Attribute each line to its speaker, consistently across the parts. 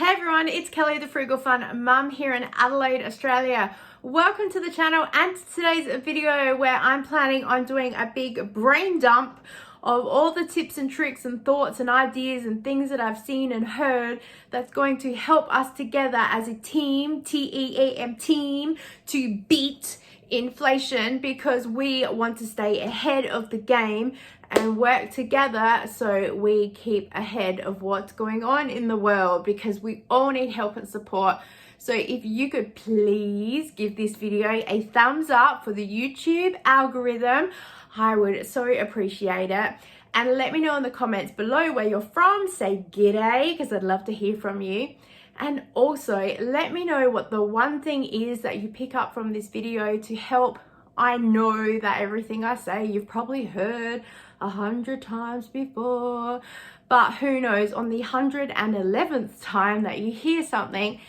Speaker 1: Hey everyone, it's Kelly, the Frugal Fun Mum here in Adelaide, Australia. Welcome to the channel and to today's video where I'm planning on doing a big brain dump of all the tips and tricks and thoughts and ideas and things that I've seen and heard that's going to help us together as a team, T-E-A-M team, to beat inflation, because we want to stay ahead of the game and work together so we keep ahead of what's going on in the world, because we all need help and support. So if you could please give this video a thumbs up for the YouTube algorithm, I would so appreciate it. And let me know in the comments below where you're from. Say g'day, because I'd love to hear from you. And also let me know what the one thing is that you pick up from this video to help. I know that everything I say you've probably heard 100 times before, but who knows, on the 111th time that you hear something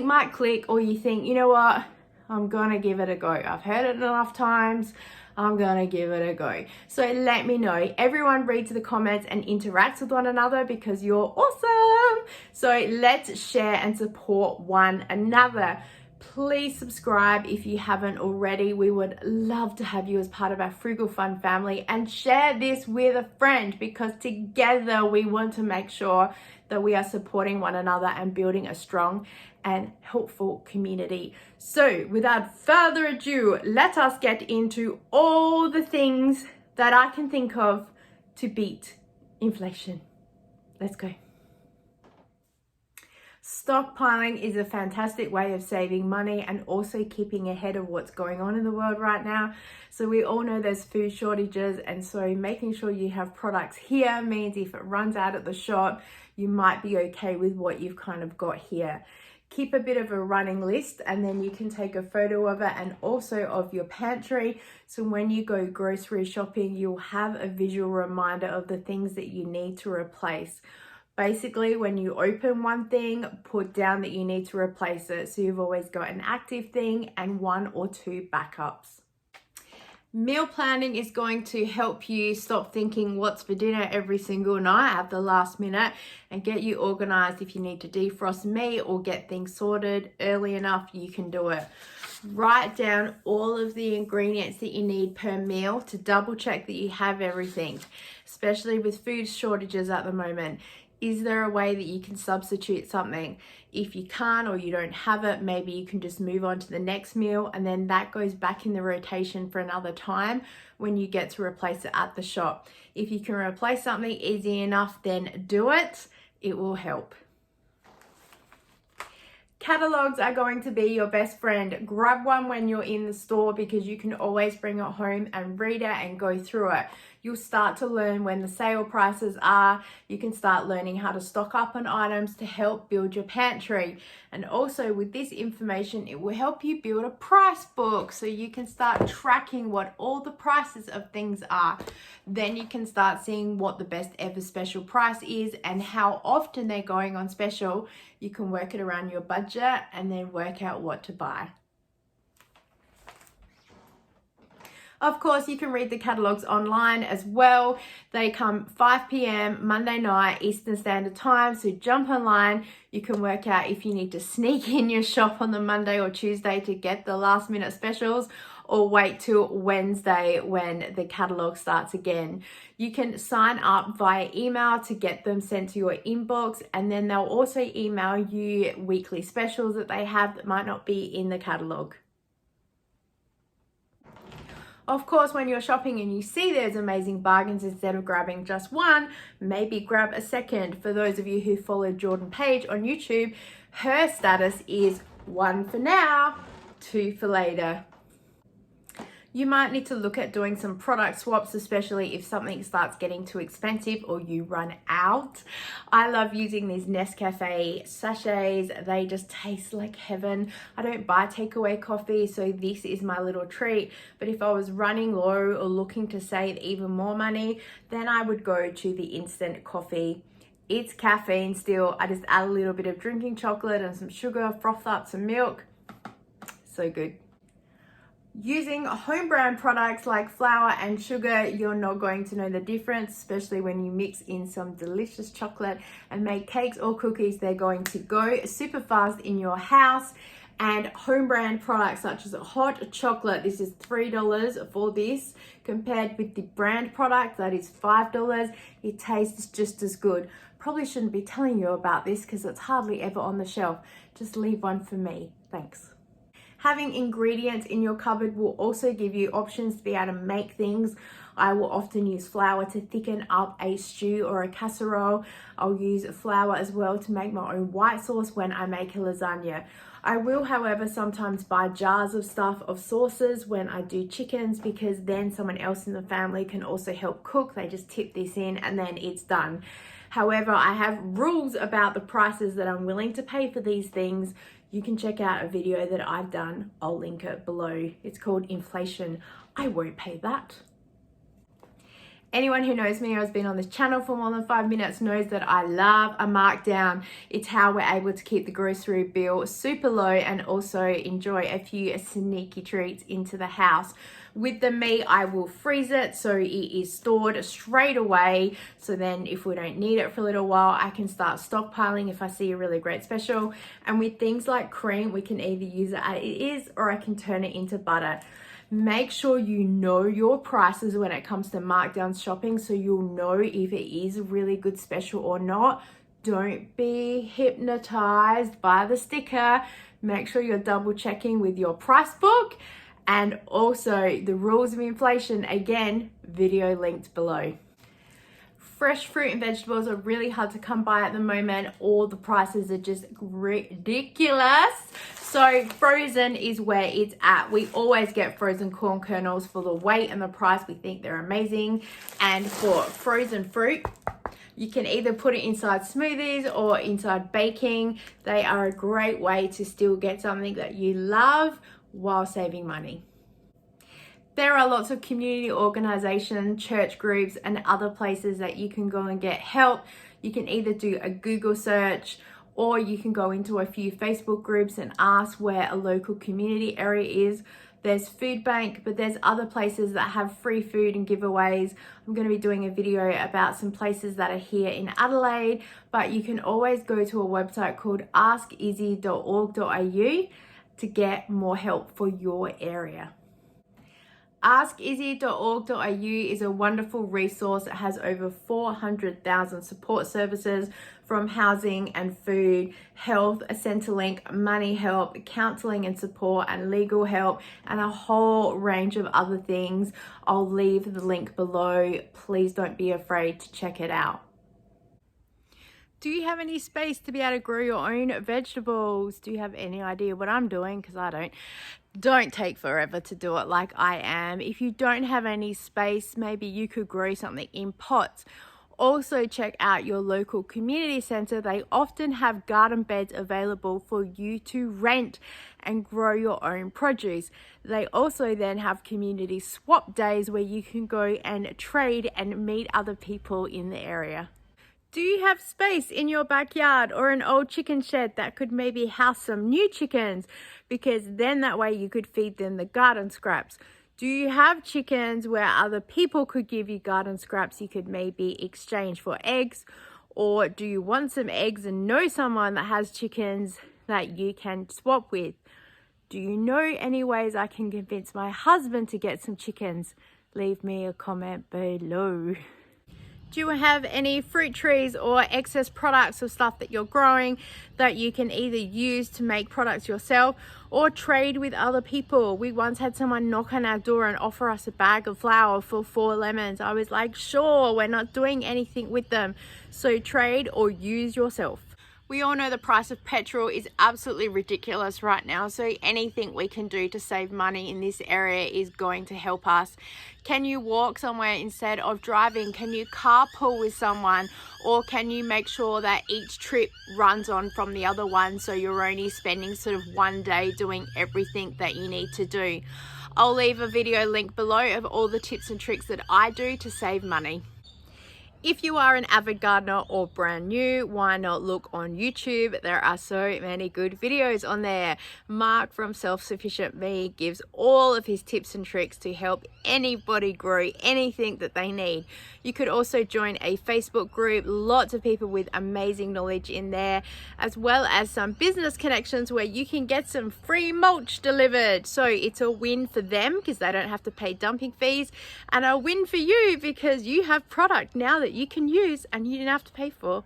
Speaker 1: might click, or you think, you know what, I'm gonna give it a go. I've heard it enough times, I'm gonna give it a go. So let me know. Everyone reads the comments and interacts with one another because you're awesome. So let's share and support one another. Please subscribe if you haven't already. We would love to have you as part of our Frugal Fun family, and share this with a friend, because together we want to make sure that we are supporting one another and building a strong and helpful community. So without further ado, let us get into all the things that I can think of to beat inflation. Let's go. Stockpiling is a fantastic way of saving money and also keeping ahead of what's going on in the world right now. So we all know there's food shortages, and so making sure you have products here means if it runs out at the shop, you might be okay with what you've kind of got here. Keep a bit of a running list, and then you can take a photo of it and also of your pantry. So when you go grocery shopping, you'll have a visual reminder of the things that you need to replace. Basically, when you open one thing, put down that you need to replace it, so you've always got an active thing and 1 or 2 backups. Meal planning is going to help you stop thinking what's for dinner every single night at the last minute, and get you organized. If you need to defrost meat or get things sorted early enough, you can do it. Write down all of the ingredients that you need per meal to double check that you have everything, especially with food shortages at the moment. Is there a way that you can substitute something? If you can't, or you don't have it, maybe you can just move on to the next meal, and then that goes back in the rotation for another time when you get to replace it at the shop. If you can replace something easy enough, then do it. It will help. Catalogues are going to be your best friend. Grab one when you're in the store, because you can always bring it home and read it and go through it. You'll start to learn when the sale prices are. You can start learning how to stock up on items to help build your pantry. And also with this information, it will help you build a price book, so you can start tracking what all the prices of things are. Then you can start seeing what the best ever special price is and how often they're going on special. You can work it around your budget and then work out what to buy. Of course, you can read the catalogues online as well. They come 5 p.m. Monday night Eastern Standard Time, so jump online. You can work out if you need to sneak in your shop on the Monday or Tuesday to get the last minute specials, or wait till Wednesday when the catalogue starts again. You can sign up via email to get them sent to your inbox, and then they'll also email you weekly specials that they have that might not be in the catalogue. Of course, when you're shopping and you see there's amazing bargains, instead of grabbing just one, maybe grab a second. For those of you who follow Jordan Page on YouTube, her status is 1 for now, 2 for later. You might need to look at doing some product swaps, especially if something starts getting too expensive or you run out. I love using these Nescafe sachets. They just taste like heaven. I don't buy takeaway coffee, so this is my little treat. But if I was running low or looking to save even more money, then I would go to the instant coffee. It's caffeine still. I just add a little bit of drinking chocolate and some sugar, froth up some milk. So good. Using home brand products like flour and sugar, you're not going to know the difference, especially when you mix in some delicious chocolate and make cakes or cookies. They're going to go super fast in your house. And home brand products such as hot chocolate, this is $3 for this, compared with the brand product that is $5. It tastes just as good. Probably shouldn't be telling you about this because it's hardly ever on the shelf. Just leave one for me, thanks. Having ingredients in your cupboard will also give you options to be able to make things. I will often use flour to thicken up a stew or a casserole. I'll use flour as well to make my own white sauce when I make a lasagna. I will, however, sometimes buy jars of stuff of sauces when I do chickens, because then someone else in the family can also help cook. They just tip this in and then it's done. However, I have rules about the prices that I'm willing to pay for these things. You can check out a video that I've done. I'll link it below. It's called Inflation. I won't pay that. Anyone who knows me or has been on this channel for more than 5 minutes knows that I love a markdown. It's how we're able to keep the grocery bill super low and also enjoy a few sneaky treats into the house. With the meat, I will freeze it so it is stored straight away. So then if we don't need it for a little while, I can start stockpiling if I see a really great special. And with things like cream, we can either use it as it is or I can turn it into butter. Make sure you know your prices when it comes to markdown shopping so you'll know if it is a really good special or not. Don't be hypnotized by the sticker. Make sure you're double checking with your price book. And also the rules of inflation, again, video linked below. Fresh fruit and vegetables are really hard to come by at the moment. All the prices are just ridiculous. So frozen is where it's at. We always get frozen corn kernels for the weight and the price. We think they're amazing. And for frozen fruit, you can either put it inside smoothies or inside baking. They are a great way to still get something that you love while saving money. There are lots of community organizations, church groups, and other places that you can go and get help. You can either do a Google search or you can go into a few Facebook groups and ask where a local community area is. There's Food Bank, but there's other places that have free food and giveaways. I'm going to be doing a video about some places that are here in Adelaide, but you can always go to a website called askizzy.org.au to get more help for your area. Askizzy.org.au is a wonderful resource. It has over 400,000 support services from housing and food, health, a Centrelink, money help, counselling and support, and legal help, and a whole range of other things. I'll leave the link below. Please don't be afraid to check it out. Do you have any space to be able to grow your own vegetables? Do you have any idea what I'm doing? Because I don't. Don't take forever to do it like I am. If you don't have any space, maybe you could grow something in pots. Also check out your local community centre. They often have garden beds available for you to rent and grow your own produce. They also then have community swap days where you can go and trade and meet other people in the area. Do you have space in your backyard or an old chicken shed that could maybe house some new chickens? Because then that way you could feed them the garden scraps. Do you have chickens where other people could give you garden scraps you could maybe exchange for eggs? Or do you want some eggs and know someone that has chickens that you can swap with? Do you know any ways I can convince my husband to get some chickens? Leave me a comment below. Do you have any fruit trees or excess products of stuff that you're growing that you can either use to make products yourself or trade with other people? We once had someone knock on our door and offer us a bag of flour for 4 lemons. I was like, sure, we're not doing anything with them. So trade or use yourself. We all know the price of petrol is absolutely ridiculous right now, so anything we can do to save money in this area is going to help us. Can you walk somewhere instead of driving? Can you carpool with someone? Or can you make sure that each trip runs on from the other one so you're only spending sort of one day doing everything that you need to do? I'll leave a video link below of all the tips and tricks that I do to save money. If you are an avid gardener or brand new, why not look on YouTube? There are so many good videos on there. Mark from Self-Sufficient Me gives all of his tips and tricks to help anybody grow anything that they need. You could also join a Facebook group, lots of people with amazing knowledge in there, as well as some business connections where you can get some free mulch delivered. So it's a win for them because they don't have to pay dumping fees, and a win for you because you have product now that you can use and you didn't have to pay for.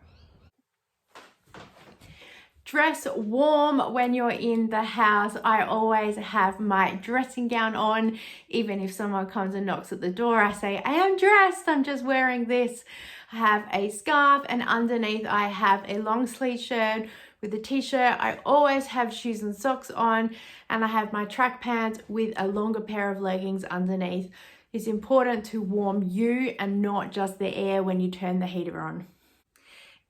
Speaker 1: Dress warm when you're in the house. I always have my dressing gown on. Even if someone comes and knocks at the door, I say, I am dressed, I'm just wearing this. I have a scarf, and underneath I have a long sleeve shirt with a t-shirt. I always have shoes and socks on, and I have my track pants with a longer pair of leggings underneath. It's important to warm you and not just the air when you turn the heater on.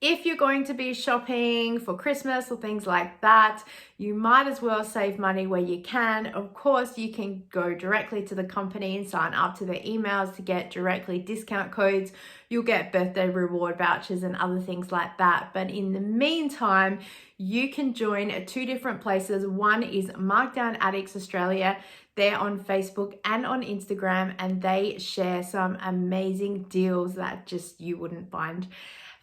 Speaker 1: If you're going to be shopping for Christmas or things like that, you might as well save money where you can. Of course, you can go directly to the company and sign up to their emails to get directly discount codes. You'll get birthday reward vouchers and other things like that. But in the meantime, you can join two different places. One is Markdown Addicts Australia. They're on Facebook and on Instagram, and they share some amazing deals that just you wouldn't find.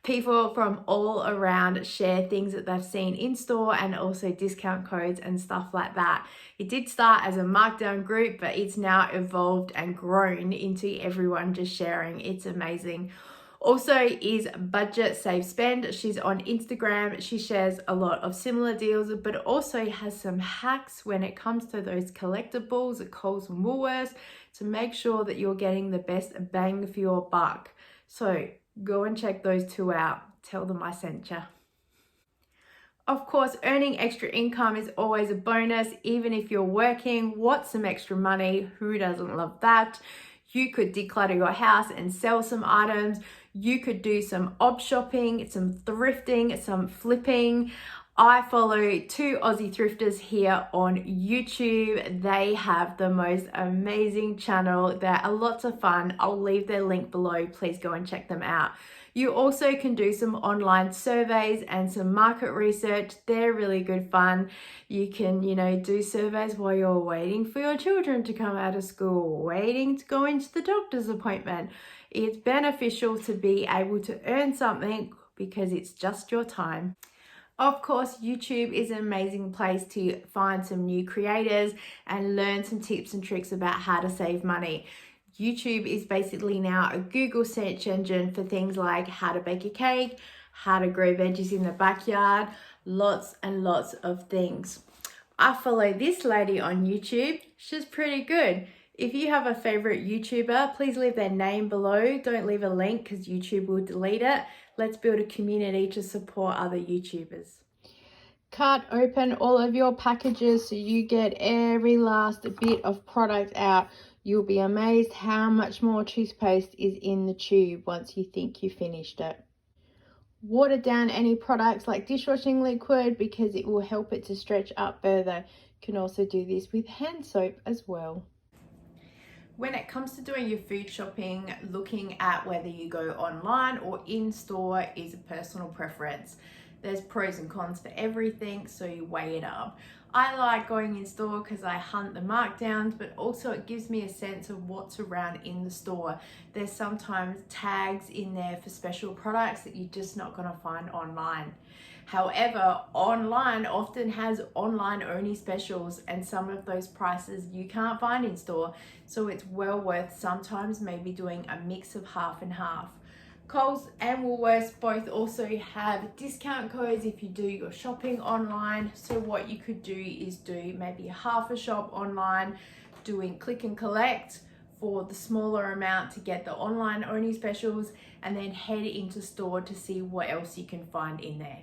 Speaker 1: People from all around share things that they've seen in store and also discount codes and stuff like that. It did start as a markdown group, but it's now evolved and grown into everyone just sharing. It's amazing. Also is Budget Save Spend. She's on Instagram. She shares a lot of similar deals, but also has some hacks when it comes to those collectibles at Coles and Woolworths to make sure that you're getting the best bang for your buck. So go and check those two out. Tell them I sent you. Of course, earning extra income is always a bonus. Even if you're working, what's some extra money? Who doesn't love that? You could declutter your house and sell some items. You could do some op shopping, some thrifting, some flipping. I follow two Aussie thrifters here on YouTube. They have the most amazing channel. They're a lot of fun. I'll leave their link below. Please go and check them out. You also can do some online surveys and some market research. They're really good fun. You can, do surveys while you're waiting for your children to come out of school, waiting to go into the doctor's appointment. It's beneficial to be able to earn something because it's just your time. Of course, YouTube is an amazing place to find some new creators and learn some tips and tricks about how to save money. YouTube is basically now a Google search engine for things like how to bake a cake, how to grow veggies in the backyard, lots and lots of things. I follow this lady on YouTube. She's pretty good. If you have a favorite YouTuber, please leave their name below. Don't leave a link because YouTube will delete it. Let's build a community to support other YouTubers. Cut open all of your packages so you get every last bit of product out. You'll be amazed how much more toothpaste is in the tube once you think you finished it. Water down any products like dishwashing liquid because it will help it to stretch up further. You can also do this with hand soap as well. When it comes to doing your food shopping, looking at whether you go online or in store is a personal preference. There's pros and cons for everything, so you weigh it up. I like going in store because I hunt the markdowns, but also it gives me a sense of what's around in the store. There's sometimes tags in there for special products that you're just not going to find online. However, online often has online only specials, and some of those prices you can't find in store. So it's well worth sometimes maybe doing a mix of half and half. Coles and Woolworths both also have discount codes if you do your shopping online. So what you could do is do maybe half a shop online, doing click and collect for the smaller amount to get the online only specials, and then head into store to see what else you can find in there.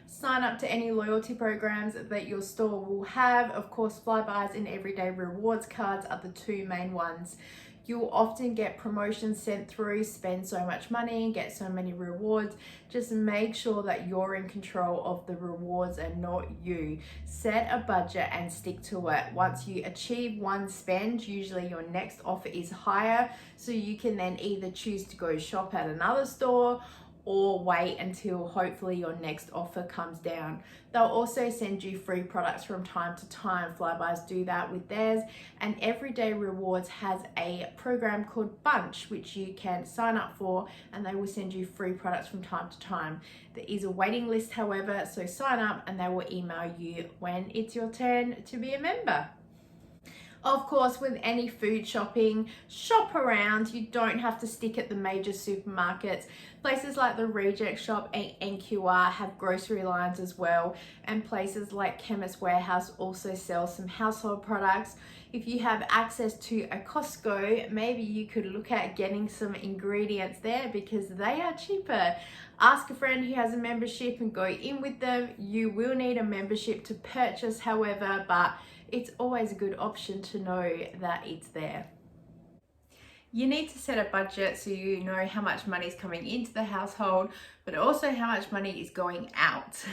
Speaker 1: Sign up to any loyalty programs that your store will have. Of course, Flybuys and everyday rewards cards are the two main ones. You'll often get promotions sent through, spend so much money, get so many rewards. Just make sure that you're in control of the rewards and not you. Set a budget and stick to it. Once you achieve one spend, usually your next offer is higher, so you can then either choose to go shop at another store or wait until hopefully your next offer comes down. They'll also send you free products from time to time. Flybys do that with theirs, and Everyday Rewards has a program called Bunch, which you can sign up for, and they will send you free products from time to time. There is a waiting list, however, so sign up and they will email you when it's your turn to be a member. Of course, with any food shopping, shop around. You don't have to stick at the major supermarkets. Places like the Reject Shop and NQR have grocery lines as well, and places like Chemist Warehouse also sell some household products. If you have access to a Costco, maybe you could look at getting some ingredients there because they are cheaper. Ask a friend who has a membership and go in with them. You will need a membership to purchase, however, but it's always a good option to know that it's there. You need to set a budget so you know how much money is coming into the household, but also how much money is going out.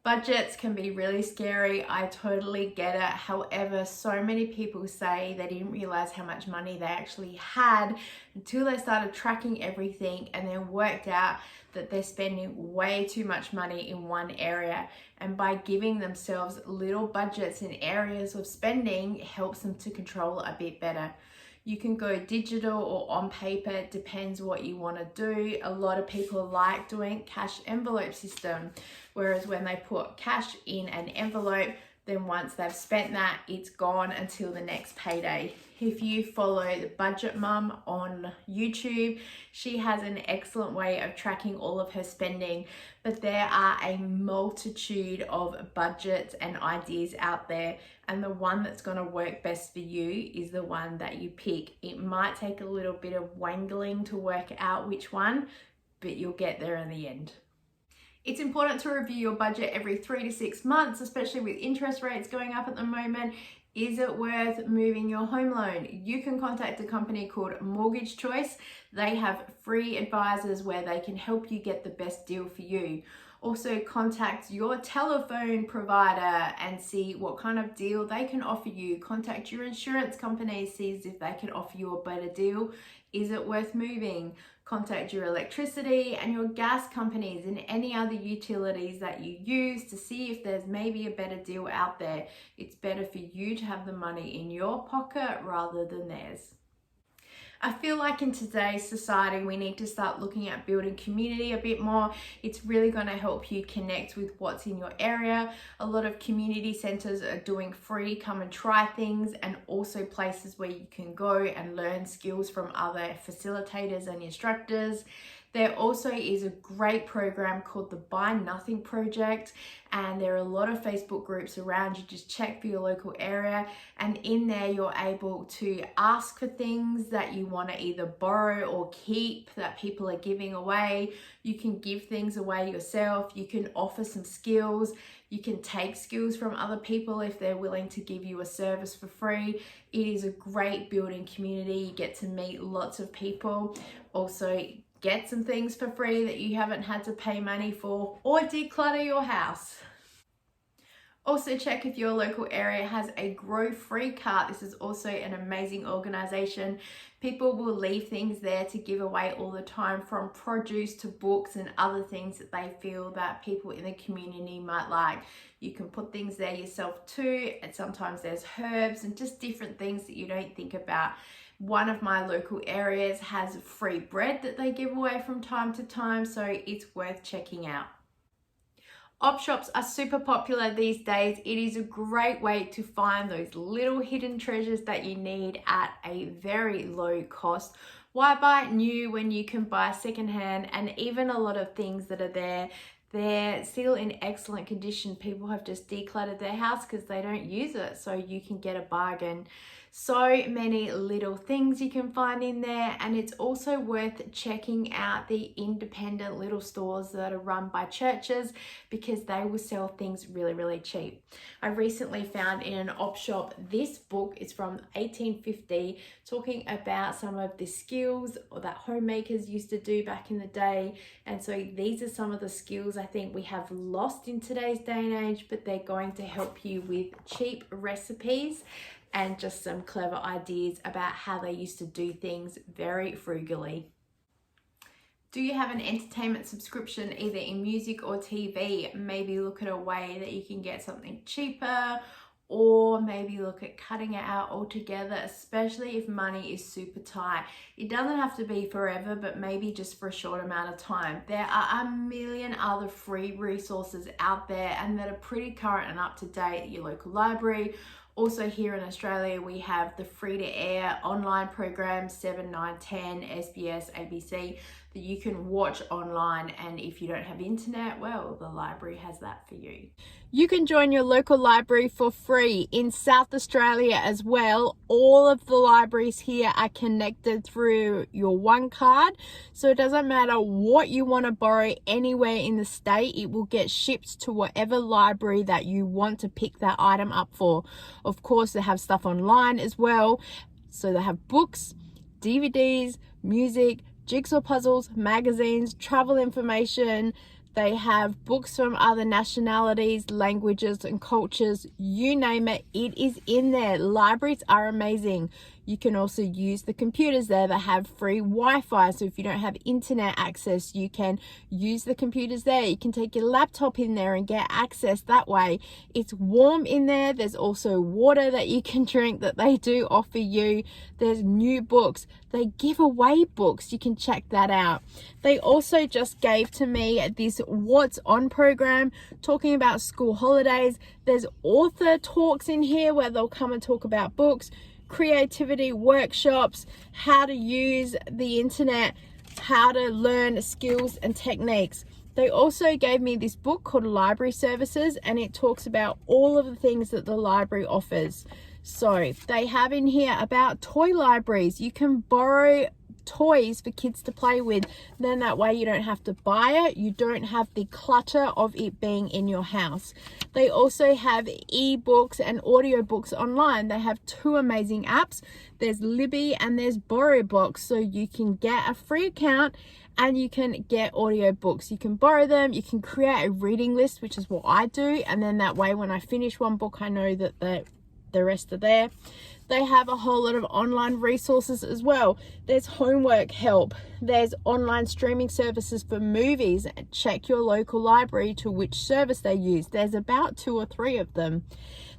Speaker 1: Budgets can be really scary. I totally get it. However, so many people say they didn't realize how much money they actually had until they started tracking everything and then worked out that they're spending way too much money in one area. And by giving themselves little budgets in areas of spending, it helps them to control a bit better. You can go digital or on paper, it depends what you want to do. A lot of people like doing cash envelope system, whereas when they put cash in an envelope, then once they've spent that, it's gone until the next payday. If you follow the Budget Mum on YouTube, she has an excellent way of tracking all of her spending, but there are a multitude of budgets and ideas out there, and the one that's going to work best for you is the one that you pick. It might take a little bit of wangling to work out which one, but you'll get there in the end. It's important to review your budget every 3 to 6 months, especially with interest rates going up at the moment. Is it worth moving your home loan? You can contact a company called Mortgage Choice. They have free advisors where they can help you get the best deal for you. Also contact your telephone provider and see what kind of deal they can offer you. Contact your insurance company, see if they can offer you a better deal. Is it worth moving? Contact your electricity and your gas companies and any other utilities that you use to see if there's maybe a better deal out there. It's better for you to have the money in your pocket rather than theirs. I feel like in today's society, we need to start looking at building community a bit more. It's really going to help you connect with what's in your area. A lot of community centers are doing free come and try things, and also places where you can go and learn skills from other facilitators and instructors. There also is a great program called the Buy Nothing Project, and there are a lot of Facebook groups around. You just check for your local area, and in there you're able to ask for things that you want to either borrow or keep that people are giving away. You can give things away yourself. You can offer some skills. You can take skills from other people if they're willing to give you a service for free. It is a great building community. You get to meet lots of people. Also, get some things for free that you haven't had to pay money for, or declutter your house. Also check if your local area has a Grow Free cart. This is also an amazing organization. People will leave things there to give away all the time, from produce to books and other things that they feel that people in the community might like. You can put things there yourself too, and sometimes there's herbs and just different things that you don't think about. One of my local areas has free bread that they give away from time to time, so it's worth checking out. Op shops are super popular these days. It is a great way to find those little hidden treasures that you need at a very low cost. Why buy new when you can buy secondhand? And even a lot of things that are there, they're still in excellent condition. People have just decluttered their house because they don't use it, so you can get a bargain. So many little things you can find in there, and it's also worth checking out the independent little stores that are run by churches because they will sell things really cheap. I recently found in an op shop this book. It's from 1850, talking about some of the skills that homemakers used to do back in the day. And so these are some of the skills I think we have lost in today's day and age, but they're going to help you with cheap recipes and just some clever ideas about how they used to do things very frugally. Do you have an entertainment subscription either in music or TV? Maybe look at a way that you can get something cheaper, or maybe look at cutting it out altogether, especially if money is super tight. It doesn't have to be forever, but maybe just for a short amount of time. There are a million other free resources out there and that are pretty current and up to date at your local library. Also here in Australia, we have the free to air online programs, 7, 9, 10, SBS, ABC, that you can watch online. And if you don't have internet, well, the library has that for you. You can join your local library for free in South Australia as well. All of the libraries here are connected through your one card. So it doesn't matter what you want to borrow anywhere in the state, it will get shipped to whatever library that you want to pick that item up for. Of course, they have stuff online as well. So they have books, DVDs, music, jigsaw puzzles, magazines, travel information. They have books from other nationalities, languages and cultures, you name it, it is in there. Libraries are amazing. You can also use the computers there that have free Wi-Fi. So if you don't have internet access, you can use the computers there. You can take your laptop in there and get access that way. It's warm in there. There's also water that you can drink that they do offer you. There's new books. They give away books. You can check that out. They also just gave to me this What's On program talking about school holidays. There's author talks in here where they'll come and talk about books, creativity workshops, how to use the internet, how to learn skills and techniques. They also gave me this book called Library Services, and it talks about all of the things that the library offers. So they have in here about toy libraries. You can borrow toys for kids to play with, then that way you don't have to buy it, you don't have the clutter of it being in your house. They also have ebooks and audiobooks online. They have 2 amazing apps. There's Libby and there's BorrowBox, so you can get a free account and you can get audiobooks. You can borrow them, you can create a reading list, which is what I do, and then that way when I finish one book I know that the rest are there. They have a whole lot of online resources as well. There's homework help. There's online streaming services for movies. Check your local library to which service they use. There's about 2 or 3 of them.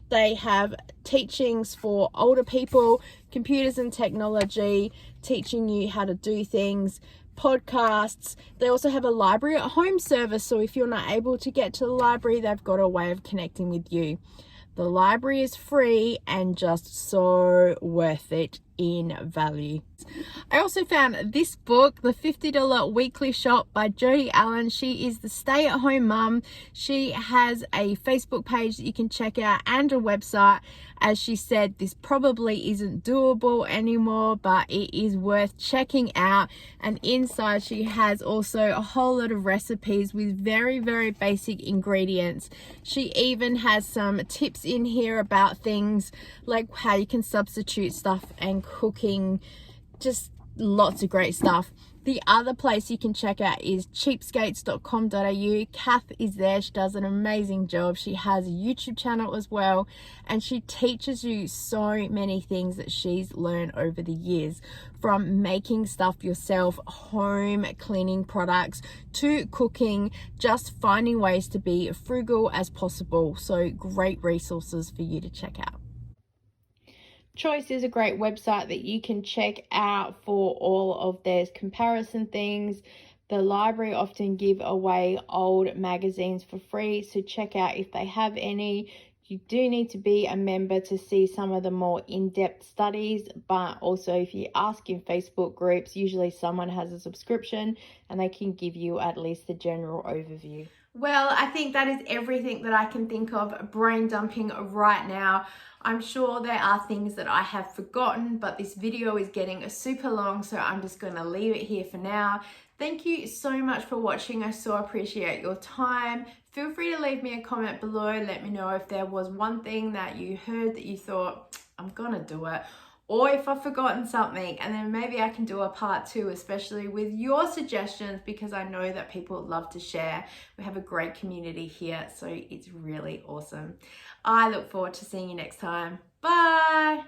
Speaker 1: They have teachings for older people, computers and technology, teaching you how to do things, podcasts. They also have a library at home service. So if you're not able to get to the library, they've got a way of connecting with you. The library is free and just so worth it in value. I also found this book, The $50 Weekly Shop by Jodie Allen. She is the stay-at-home mum. She has a Facebook page that you can check out and a website. As she said, this probably isn't doable anymore, but it is worth checking out. And inside she has also a whole lot of recipes with very basic ingredients. She even has some tips in here about things like how you can substitute stuff and cooking, just lots of great stuff. The other place you can check out is cheapskates.com.au. Kath is there. She does an amazing job. She has a YouTube channel as well, and she teaches you so many things that she's learned over the years, from making stuff yourself, home cleaning products, to cooking, just finding ways to be frugal as possible. So great resources for you to check out. Choice is a great website that you can check out for all of their comparison things. The library often give away old magazines for free, so check out if they have any. You do need to be a member to see some of the more in-depth studies, but also if you ask in Facebook groups, usually someone has a subscription and they can give you at least the general overview. Well, I think that is everything that I can think of brain dumping right now. I'm sure there are things that I have forgotten, but this video is getting super long, so I'm just going to leave it here for now. Thank you so much for watching. I so appreciate your time. Feel free to leave me a comment below. Let me know if there was one thing that you heard that you thought, I'm gonna do it, or if I've forgotten something, and then maybe I can do a part 2, especially with your suggestions, because I know that people love to share. We have a great community here, so it's really awesome. I look forward to seeing you next time. Bye.